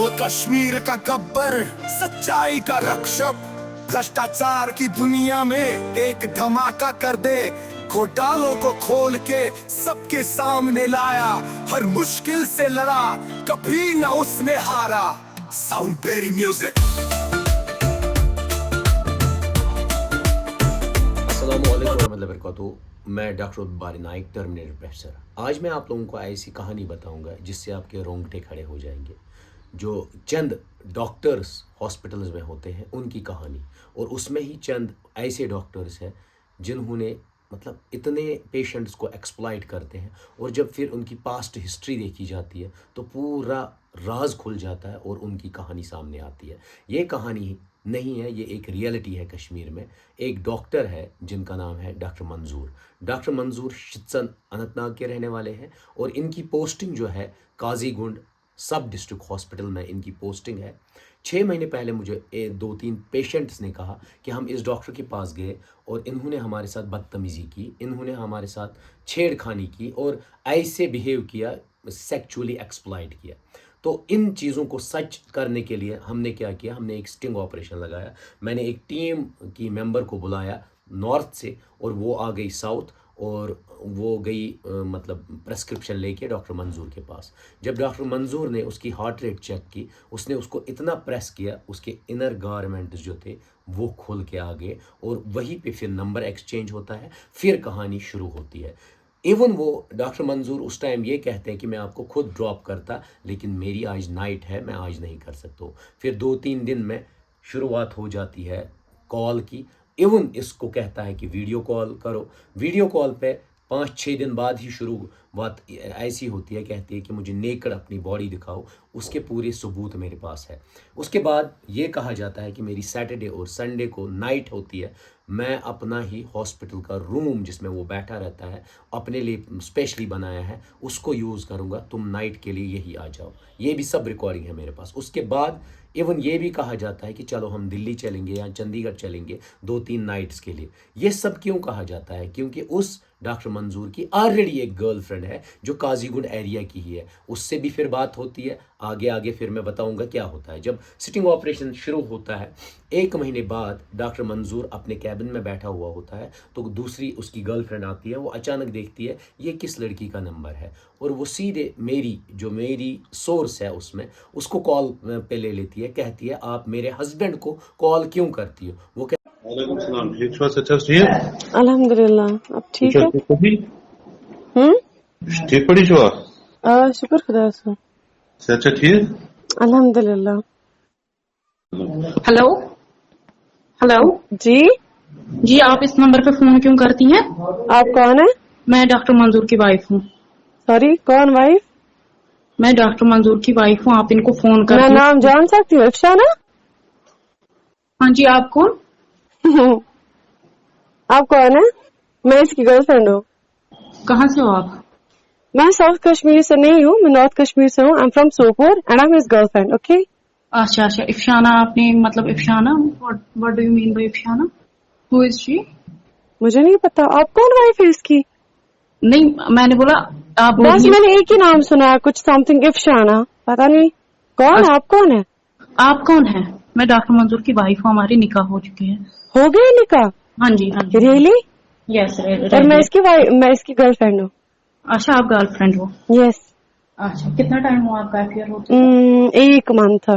वो कश्मीर का गब्बर, सच्चाई का रक्षक, भ्रष्टाचार की दुनिया में एक धमाका कर दे। घोटालों को खोल के सबके सामने लाया, हर मुश्किल से लड़ा, कभी न उसने हारा। Sound very music. तो मैं डॉक्टर बारी नाइक, टर्मिनेटर प्रोफेसर। आज मैं आप लोगों को ऐसी कहानी बताऊंगा जिससे आपके रोंगटे खड़े हो जाएंगे। जो चंद डॉक्टर्स हॉस्पिटल्स में होते हैं उनकी कहानी, और उसमें ही चंद ऐसे डॉक्टर्स हैं जिन्होंने मतलब इतने पेशेंट्स को एक्सप्लॉइट करते हैं, और जब फिर उनकी पास्ट हिस्ट्री देखी जाती है तो पूरा राज खुल जाता है और उनकी कहानी सामने आती है। ये कहानी नहीं है, ये एक रियलिटी है। कश्मीर में एक डॉक्टर है जिनका नाम है डॉक्टर मंजूर। डॉक्टर मंजूर शितसन अनंतनाग के रहने वाले हैं, और इनकी पोस्टिंग जो है काजीगुंड सब डिस्ट्रिक्ट हॉस्पिटल में इनकी पोस्टिंग है। 6 महीने पहले मुझे 2-3 पेशेंट्स ने कहा कि हम इस डॉक्टर के पास गए और इन्होंने हमारे साथ बदतमीज़ी की, इन्होंने हमारे साथ छेड़खानी की और ऐसे बिहेव किया, सेक्चुअली एक्सप्लॉइट किया। तो इन चीज़ों को सच करने के लिए हमने क्या किया, हमने एक स्टिंग ऑपरेशन लगाया। मैंने एक टीम की मेंबर को बुलाया नॉर्थ से, और वो आ गई साउथ, और वो गई मतलब प्रेस्क्रिप्शन लेके डॉक्टर मंजूर के पास। जब डॉक्टर मंजूर ने उसकी हार्ट रेट चेक की, उसने उसको इतना प्रेस किया, उसके इनर गारमेंट्स जो थे वो खुल के आ गए, और वहीं पे फिर नंबर एक्सचेंज होता है, फिर कहानी शुरू होती है। इवन वो डॉक्टर मंजूर उस टाइम ये कहते हैं कि मैं आपको खुद ड्रॉप करता, लेकिन मेरी आज नाइट है, मैं आज नहीं कर सकता हूँ। फिर 2-3 दिन में शुरुआत हो जाती है कॉल की। इवन इसको कहता है कि वीडियो कॉल करो। वीडियो कॉल पे 5-6 दिन बाद ही शुरुआत ऐसी होती है, कहती है कि मुझे नेकड़ अपनी बॉडी दिखाओ, उसके पूरे सबूत मेरे पास है। उसके बाद ये कहा जाता है कि मेरी सैटरडे और संडे को नाइट होती है, मैं अपना ही हॉस्पिटल का रूम जिसमें वो बैठा रहता है अपने लिए स्पेशली बनाया है, उसको यूज़ करूँगा, तुम नाइट के लिए यही आ जाओ। ये भी सब रिकॉर्डिंग है मेरे पास। उसके बाद इवन ये भी कहा जाता है कि चलो हम दिल्ली चलेंगे या चंडीगढ़ चलेंगे 2-3 नाइट्स के लिए। ये सब क्यों कहा जाता है? क्योंकि उस डॉक्टर मंजूर की ऑलरेडी एक गर्लफ्रेंड है जो काजीगुंड एरिया की ही है। उससे भी फिर बात होती है, आगे फिर मैं बताऊंगा क्या होता है। जब सिटिंग ऑपरेशन शुरू होता है, 1 महीने बाद डॉक्टर मंजूर अपने कैबिन में बैठा हुआ होता है, तो दूसरी उसकी गर्लफ्रेंड आती है। वो अचानक देखती है ये किस लड़की का नंबर है, और वो सीधे मेरी सोर्स है उसमें, उसको कॉल पे ले लेती है। कहती है आप मेरे हस्बैंड को कॉल क्यों करती हो? वो वालेकुम सलाम। ठीक छो? अच्छा ठीक है अल्हम्दुलिल्लाह। अब ठीक है? ठीक पड़ी छो? शुक्र खुदा से। अच्छा ठीक, अल्हम्दुलिल्लाह। हेलो हेलो जी, आप इस नंबर पे फोन क्यों करती हैं? आप कौन है? मैं डॉक्टर मंजूर की वाइफ हूँ। सॉरी, कौन वाइफ? मैं डॉक्टर मंजूर की वाइफ हूँ। आप इनको फोन कर। मैं नाम जान सकती हूँ? अफसाना? हाँ जी, आप कौन? आप कौन है? मैं इसकी गर्लफ्रेंड हूँ। कहाँ से हो आप? मैं साउथ कश्मीर से नहीं हूँ, मैं नॉर्थ कश्मीर से हूँ। I am from Sopore and I am his girlfriend. Okay. अच्छा, इफ्शाना, आपने मतलब Ifshana, what do you mean by Ifshana? Who is she? मुझे नहीं पता। आप कौन वाइफ है इसकी? नहीं, मैंने बोला आप बस मैंने एक ही नाम सुना, कुछ समथिंग इफ्शाना, पता नहीं कौन है। आप कौन है? आप कौन है? मैं डॉक्टर मंजूर की वाइफ हूँ। हमारी निकाह हो चुकी है। हो गई निकाह? हाँ जी। रियली? यस। और मैं इसकी गर्लफ्रेंड हूँ। अच्छा, आप गर्लफ्रेंड हो? यस। अच्छा, कितना टाइम हुआ आपका अफेयर होते? 1 मंथ।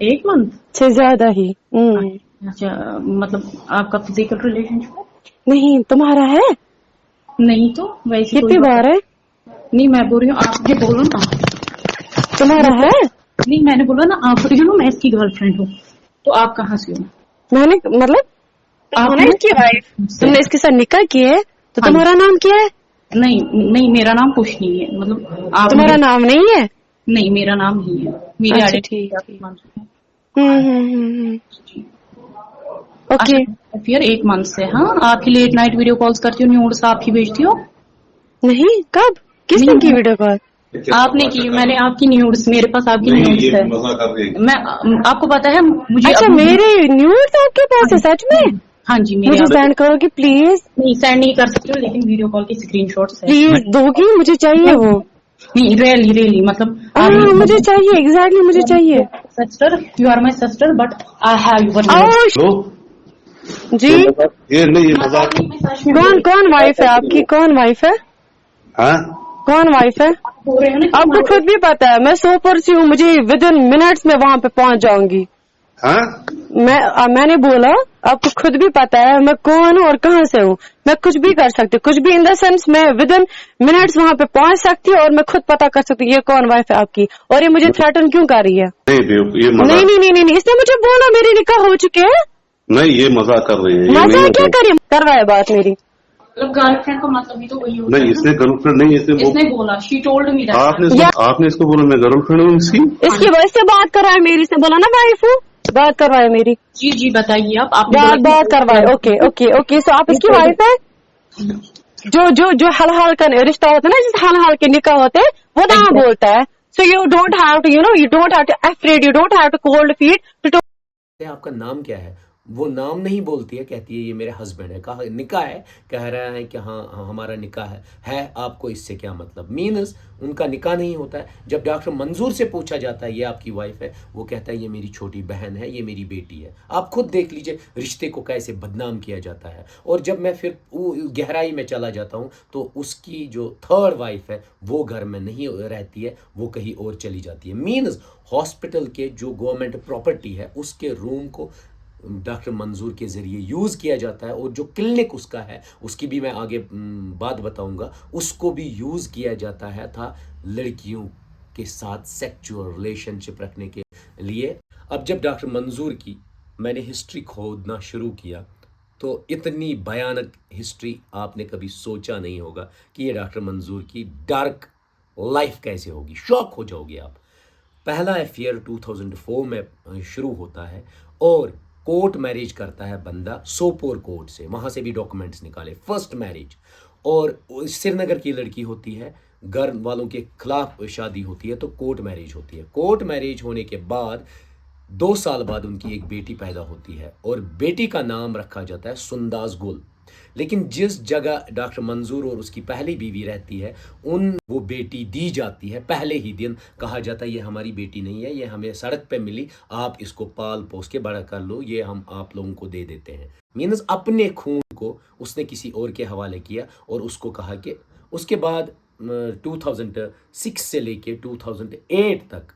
1 मंथ से ज्यादा ही। अच्छा, मतलब आपका फिजिकल रिलेशनशिप? नहीं, तुम्हारा है? नहीं तो वैसे कितनी बार है? नहीं, मैं बोल रही हूँ आप ये बोलो ना। तुम्हारा है? नहीं, मैंने बोला ना, आप बोल रही हो मैं इसकी गर्लफ्रेंड हूँ, तो आप कहाँ से हो? मैंने मतलब आपने इसकी वाइफ, तुमने इसके साथ निकाह किया है, तो तुम्हारा नाम क्या है? नहीं, मेरा नाम कुछ नहीं है। मतलब आप तुम्हारा नाम नहीं है? नहीं, मेरा नाम नहीं है। मेरी आइडेंटिटी ओके। फिर 1 मंथ से। हाँ, आपकी लेट नाइट वीडियो कॉल्स करती हो, न्यूड्स आप ही भेजती हो? नहीं, कब? किसने की वीडियो कॉल? आपने की। मैंने आपकी न्यूड्स, मेरे पास आपकी न्यूड्स है। मैं आपको पता है मुझे। अच्छा, मेरे न्यूड्स आपके पास है? सच में? हाँ जी, मुझे सेंड करोगे प्लीज? नहीं, सेंड नहीं कर सकती हूँ, लेकिन वीडियो कॉल की स्क्रीनशॉट्स है। प्लीज दोगी, मुझे चाहिए वो। नहीं, रियली मतलब हाँ मुझे चाहिए, एग्जैक्टली मुझे चाहिए। Sister, you are my sister, but I have your hello जी ये नहीं ये मजाक कौन कौन वाइफ है आपकी, कौन वाइफ है, हाँ कौन वाइफ है? हो रहे हैं ना। आपको खुद भी पता है मैं सोपर से हूँ, मुझे विद इन मिनट्स में वहां पे पहुंच जाऊंगी। हाँ मैंने बोला आपको खुद भी पता है मैं कौन हूँ और कहाँ से हूँ, मैं कुछ भी कर सकती हूँ, कुछ भी इन द सेंस मैं विद इन मिनट्स वहां पे पहुंच सकती हूँ और मैं खुद पता कर सकती हूँ ये कौन वाइफ है आपकी, और ये मुझे थ्रेटन क्यों कर रही है? नहीं बेवकूफ, ये नहीं मजाक नहीं नहीं नहीं, इसने मुझे बोला मेरे निकाह हो चुके हैं। नहीं, ये मजाक कर रही है, ये मजा नहीं क्या मजाक। करिए, करवाए बात मेरी। मतलब गर्लफ्रेंड का मतलब भी तो वही होता है नहीं ना। इसने गर्लफ्रेंड नहीं, इसने बोला, शी टोल्ड मी दैट। आपने इसको बोला मैं गर्लफ्रेंड हूँ इसकी। इसकी वजह से बात करवाए मेरी, इसने बोला ना वाइफ हूँ, बात करवाए मेरी, जी जी बताइए आप। आपने बात बोला बात कि- करवाए। ओके ओके ओके, सो आप इसकी वाइफ है? जो जो जो हल हाल का रिश्ता होता है ना, जिस हल हाल के निकाह होते हैं वो ना बोलता है। So you don't have to you don't have to afraid, you don't have to cold feet too. आपका नाम क्या है? वो नाम नहीं बोलती है, कहती है ये मेरे हस्बैंड है। कहा निकाह है, कह रहा है कि हाँ हमारा निकाह है आपको इससे क्या मतलब? मीन्स उनका निकाह नहीं होता है। जब डॉक्टर मंजूर से पूछा जाता है ये आपकी वाइफ है, वो कहता है ये मेरी छोटी बहन है, ये मेरी बेटी है। आप खुद देख लीजिए रिश्ते को कैसे बदनाम किया जाता है। और जब मैं फिर गहराई में चला जाता हूँ तो उसकी जो थर्ड वाइफ है वो घर में नहीं रहती है, वो कहीं और चली जाती है। मीन्स हॉस्पिटल के जो गवर्नमेंट प्रॉपर्टी है उसके रूम को डॉक्टर मंजूर के ज़रिए यूज़ किया जाता है, और जो क्लिनिक उसका है उसकी भी मैं आगे बात बताऊंगा, उसको भी यूज़ किया जाता है था लड़कियों के साथ सेक्सुअल रिलेशनशिप रखने के लिए। अब जब डॉक्टर मंजूर की मैंने हिस्ट्री खोदना शुरू किया तो इतनी भयानक हिस्ट्री आपने कभी सोचा नहीं होगा कि ये डॉक्टर मंजूर की डार्क लाइफ कैसे होगी। शॉक हो जाओगे आप। पहला अफेयर 2004 में शुरू होता है और कोर्ट मैरिज करता है बंदा सोपोर कोर्ट से, वहाँ से भी डॉक्यूमेंट्स निकाले, फर्स्ट मैरिज। और श्रीनगर की लड़की होती है, घर वालों के खिलाफ शादी होती है तो कोर्ट मैरिज होती है। कोर्ट मैरिज होने के बाद 2 साल बाद उनकी एक बेटी पैदा होती है और बेटी का नाम रखा जाता है सुंदास गुल। लेकिन जिस जगह डॉक्टर मंजूर और उसकी पहली बीवी रहती है वो बेटी दी जाती है पहले ही दिन। कहा जाता है ये हमारी बेटी नहीं है, ये हमें सड़क पे मिली, आप इसको पाल पोस के बड़ा कर लो, ये हम आप लोगों को दे देते हैं। मीन्स अपने खून को उसने किसी और के हवाले किया और उसको कहा कि उसके बाद 2006 से लेके 2008 तक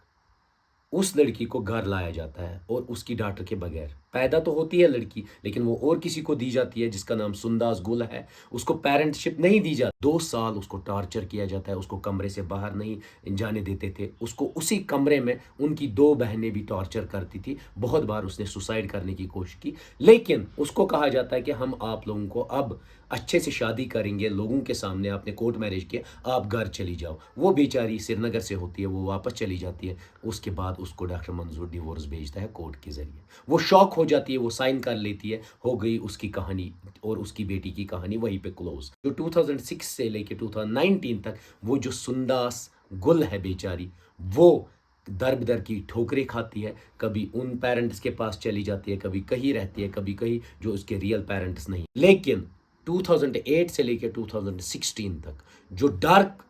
उस लड़की को घर लाया जाता है और उसकी डॉटर के बगैर। पैदा तो होती है लड़की लेकिन वो और किसी को दी जाती है जिसका नाम सुंदास गुल है, उसको पेरेंटशिप नहीं दी जाती। 2 साल उसको टॉर्चर किया जाता है, उसको कमरे से बाहर नहीं जाने देते थे। उसको उसी कमरे में उनकी 2 बहनें भी टॉर्चर करती थी। बहुत बार उसने सुसाइड करने की कोशिश की, लेकिन उसको कहा जाता है कि हम आप लोगों को अब अच्छे से शादी करेंगे, लोगों के सामने आपने कोर्ट मैरिज किया, आप घर चली जाओ। वो बेचारी श्रीनगर से होती है, वो वापस चली जाती है। उसके बाद उसको डॉक्टर मंजूर डिवोर्स भेजता है कोर्ट के जरिए। वो शॉक हो जाती है, वो साइन कर लेती है, हो गई उसकी कहानी और उसकी बेटी की कहानी वहीं पे क्लोज। जो 2006 से लेके 2019 तक वो जो सुंदास गुल है बेचारी, वो दर बदर की ठोकरें खाती है। कभी उन पेरेंट्स के पास चली जाती है, कभी कहीं रहती है, कभी कहीं जो उसके रियल पेरेंट्स नहीं। लेकिन 2008 से लेकर 2016 तक जो डार्क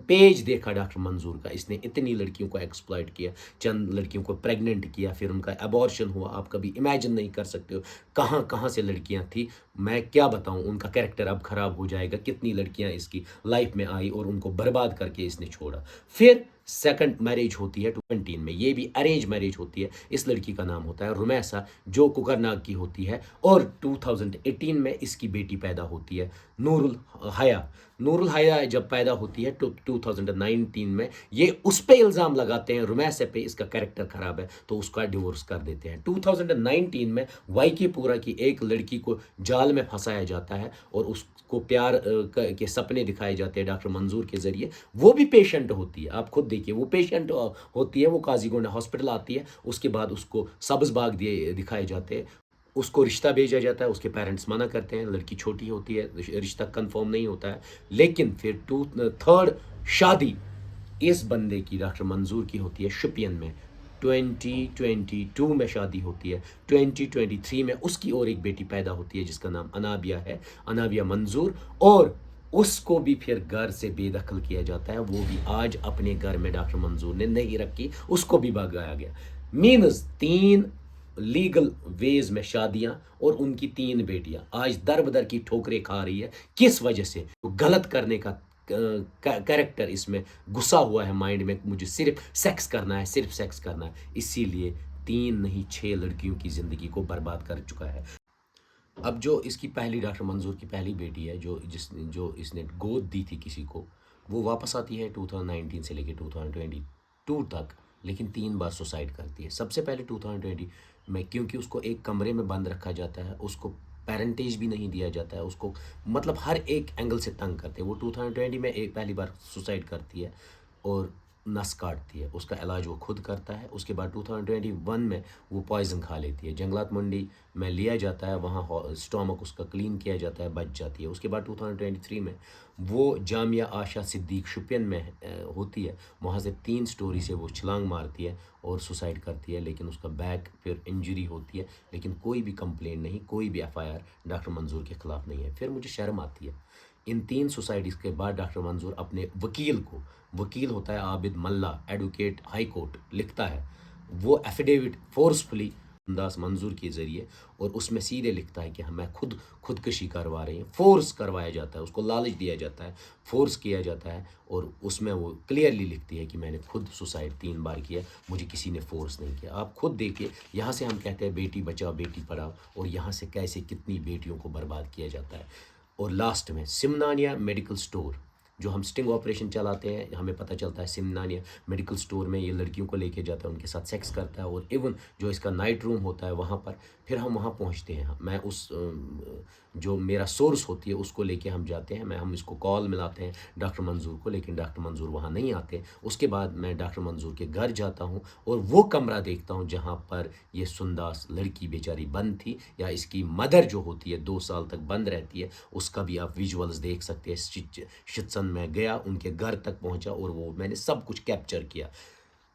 पेज देखा डॉक्टर मंजूर का, इसने इतनी लड़कियों को एक्सप्लॉइट किया, चंद लड़कियों को प्रेग्नेंट किया, फिर उनका अबॉर्शन हुआ। आप कभी इमेजिन नहीं कर सकते हो कहाँ कहाँ से लड़कियां थी। मैं क्या बताऊं, उनका कैरेक्टर अब खराब हो जाएगा। कितनी लड़कियां इसकी लाइफ में आई और उनको बर्बाद करके इसने छोड़ा। फिर सेकंड मैरिज होती है 2019 में, ये भी अरेंज मैरिज होती है। इस लड़की का नाम होता है रुमैसा, जो कुकरनाग की होती है। और 2018 में इसकी बेटी पैदा होती है नूरुल हया। नूरुल हया जब पैदा होती है 2019 में, ये उस पे इल्ज़ाम लगाते हैं रुमैसा पे, इसका कैरेक्टर खराब है, तो उसका डिवोर्स कर देते हैं। 2019 में वाईकी पूरा की एक लड़की को जाल में फंसाया जाता है और उसको प्यार के सपने दिखाए जाते हैं डॉक्टर मंजूर के ज़रिए। वो भी पेशेंट होती है, आप खुद देखिए, वो पेशेंट होती है। वो काजीगुंड हॉस्पिटल आती है, उसके बाद उसको सब्ज़ बाग दिखाए जाते हैं। उसको रिश्ता भेजा जाता है, उसके पेरेंट्स मना करते हैं, लड़की छोटी होती है, रिश्ता कंफर्म नहीं होता है। लेकिन फिर थर्ड शादी इस बंदे की डॉक्टर मंजूर की होती है शोपियन में। 2022 में शादी होती है। 2023 में उसकी और एक बेटी पैदा होती है जिसका नाम अनाबिया है, अनाबिया मंजूर। और اس کو بھی پھر گھر سے بے دخل کیا جاتا ہے, وہ بھی آج اپنے گھر میں ڈاکٹر منظور نے نہیں رکھی, اس کو بھی بھگایا گیا. مینز 3 لیگل ویز میں شادیاں اور ان کی 3 بیٹیاں آج در بدر کی ٹھوکریں کھا رہی ہے. کس وجہ سے؟ غلط کرنے کا کریکٹر اس میں گھسا ہوا ہے مائنڈ میں, مجھے صرف سیکس کرنا ہے, صرف سیکس کرنا ہے, اسی لیے 3 نہیں 6 لڑکیوں کی زندگی کو برباد کر چکا ہے. اب جو اس کی پہلی ڈاکٹر منظور کی پہلی بیٹی ہے جو اس نے گود دی تھی کسی کو, وہ واپس آتی ہے 2019 سے لے کے 2022 تک, لیکن 3 بار سوسائڈ کرتی ہے. سب سے پہلے 2020 میں, کیونکہ اس کو ایک کمرے میں بند رکھا جاتا ہے, اس کو پیرنٹیج بھی نہیں دیا جاتا ہے, اس کو مطلب ہر ایک اینگل سے تنگ کرتے ہیں. وہ 2020 میں پہلی بار سوسائڈ کرتی ہے اور نس کاٹتی ہے, اس کا علاج وہ خود کرتا ہے. اس کے بعد 2021 میں وہ پوائزن کھا لیتی ہے, جنگلات منڈی میں لیا جاتا ہے, وہاں اسٹامک اس کا کلین کیا جاتا ہے, بچ جاتی ہے. اس کے بعد 2023 میں وہ جامعہ آشا صدیق شپین میں ہوتی ہے, وہاں سے 3 سٹوری سے وہ چھلانگ مارتی ہے اور سوسائڈ کرتی ہے, لیکن اس کا بیک پھر انجری ہوتی ہے, لیکن کوئی بھی کمپلین نہیں, کوئی بھی FIR ڈاکٹر منظور کے خلاف نہیں ہے. پھر مجھے شرم آتی ہے. ان 3 سوسائٹیز کے بعد ڈاکٹر منظور اپنے وکیل ہوتا ہے عابد ملا, ایڈوکیٹ ہائی کورٹ, لکھتا ہے وہ ایفیڈیوٹ فورسفلی انداز منظور کے ذریعے, اور اس میں سیدھے لکھتا ہے کہ میں خودکشی کروا رہی ہوں. فورس کروایا جاتا ہے, اس کو لالچ دیا جاتا ہے, فورس کیا جاتا ہے, اور اس میں وہ کلیئرلی لکھتی ہے کہ میں نے خود سوسائڈ 3 بار کیا, مجھے کسی نے فورس نہیں کیا. آپ خود دیکھیے, یہاں سے ہم کہتے ہیں بیٹی بچاؤ بیٹی پڑھاؤ, اور یہاں سے کیسے کتنی بیٹیوں کو برباد کیا جاتا ہے. اور لاسٹ میں سمنانیہ میڈیکل سٹور, جو ہم سٹنگ آپریشن چلاتے ہیں, ہمیں پتہ چلتا ہے سمنانیہ میڈیکل سٹور میں یہ لڑکیوں کو لے کے جاتا ہے, ان کے ساتھ سیکس کرتا ہے, اور ایون جو اس کا نائٹ روم ہوتا ہے وہاں پر پھر ہم وہاں پہنچتے ہیں. میں اس جو میرا سورس ہوتی ہے اس کو لے کے ہم جاتے ہیں, ہم اس کو کال ملاتے ہیں ڈاکٹر منظور کو, لیکن ڈاکٹر منظور وہاں نہیں آتے. اس کے بعد میں ڈاکٹر منظور کے گھر جاتا ہوں اور وہ کمرہ دیکھتا ہوں جہاں پر یہ سنداس لڑکی بیچاری بند تھی, یا اس کی مدر جو ہوتی ہے 2 سال تک بند رہتی ہے, اس کا بھی آپ ویژولز دیکھ سکتے ہیں. شتسن میں گیا, ان کے گھر تک پہنچا, اور وہ میں نے سب کچھ کیپچر کیا.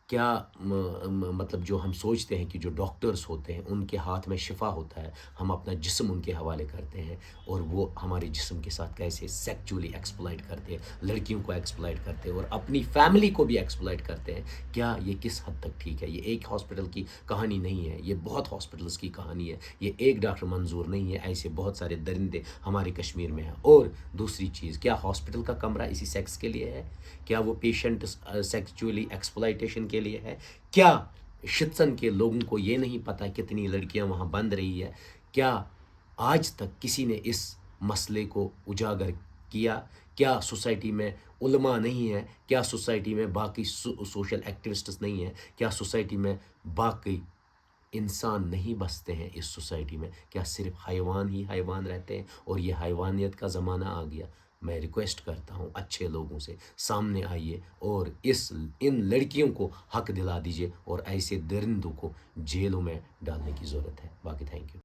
کیا مطلب جو ہم سوچتے ہیں کہ جو ڈاکٹرز ہوتے ہیں ان کے ہاتھ میں شفا ہوتا ہے, ہم اپنا جسم ان کے حوالے کرتے ہیں, اور وہ ہمارے جسم کے ساتھ کیسے سیکچولی ایکسپلائٹ کرتے ہیں, لڑکیوں کو ایکسپلائٹ کرتے ہیں, اور اپنی فیملی کو بھی ایکسپلائٹ کرتے ہیں. کیا یہ کس حد تک ٹھیک ہے؟ یہ ایک ہاسپٹل کی کہانی نہیں ہے, یہ بہت ہاسپٹلس کی کہانی ہے. یہ ایک ڈاکٹر منظور نہیں ہے, ایسے بہت سارے درندے ہمارے کشمیر میں ہیں. اور دوسری چیز, کیا ہاسپٹل کا کمرہ اسی سیکس کے لیے ہے؟ کیا وہ پیشنٹ سیکچولی ایکسپلائٹیشن کے لیے ہے؟ کیا شتسن کے لوگوں کو یہ نہیں پتہ کتنی لڑکیاں وہاں بند رہی ہے؟ کیا آج تک کسی نے اس مسئلے کو اجاگر کیا؟ کیا سوسائٹی میں علماء نہیں ہے؟ کیا سوسائٹی میں باقی سوشل ایکٹیوسٹس نہیں ہیں؟ کیا سوسائٹی میں باقی انسان نہیں بستے ہیں؟ اس سوسائٹی میں کیا صرف حیوان ہی حیوان رہتے ہیں؟ اور یہ حیوانیت کا زمانہ آ گیا. میں ریکویسٹ کرتا ہوں اچھے لوگوں سے, سامنے آئیے اور ان لڑکیوں کو حق دلا دیجیے, اور ایسے درندوں کو جیلوں میں ڈالنے کی ضرورت ہے. باقی تھینک یو.